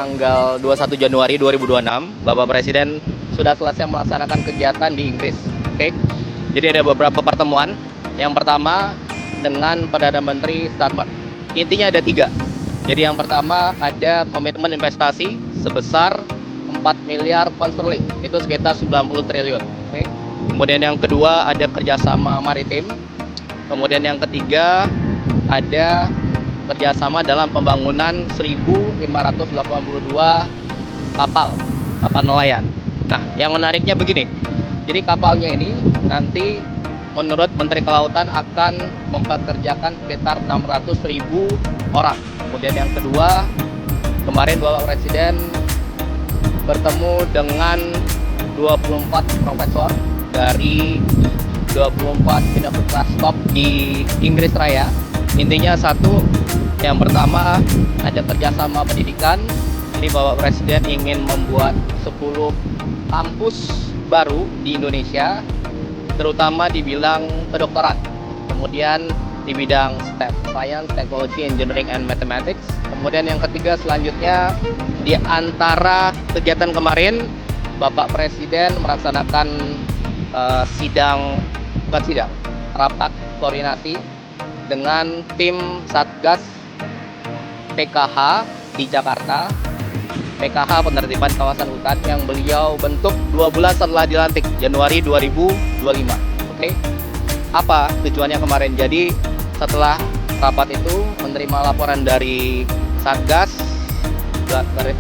tanggal 21 Januari 2026, Bapak Presiden sudah selesai melaksanakan kegiatan di Inggris. Oke. Jadi ada beberapa pertemuan. Yang pertama dengan Perdana Menteri Starmer. Intinya ada 3. Jadi yang pertama ada komitmen investasi sebesar 4 miliar pound sterling. Itu sekitar 90 triliun. Oke. Kemudian yang kedua ada kerjasama maritim. Kemudian yang ketiga ada kerjasama dalam pembangunan 1.582 kapal nelayan. Nah, yang menariknya begini. Jadi kapalnya ini nanti menurut Menteri Kelautan akan mempekerjakan sekitar 600.000 orang. Kemudian yang kedua, kemarin Bapak Presiden bertemu dengan 24 profesor dari 24 universitas top di Inggris Raya. Intinya satu, yang pertama ada kerjasama pendidikan. Jadi Bapak Presiden ingin membuat 10 kampus baru di Indonesia, terutama di bidang kedokteran, kemudian di bidang STEM, Science, Technology, Engineering, and Mathematics. Kemudian yang ketiga selanjutnya, di antara kegiatan kemarin Bapak Presiden melaksanakan rapat koordinasi dengan tim Satgas PKH di Jakarta. PKH penertiban kawasan hutan yang beliau bentuk 2 bulan setelah dilantik, Januari 2025. Oke. Apa tujuannya kemarin? Jadi setelah rapat itu menerima laporan dari Satgas,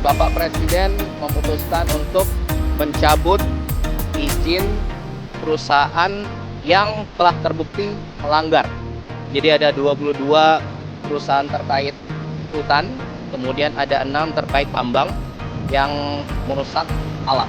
Bapak Presiden memutuskan untuk mencabut izin perusahaan yang telah terbukti melanggar. Jadi ada 22 perusahaan terkait hutan, kemudian ada 6 terkait tambang yang merusak alam.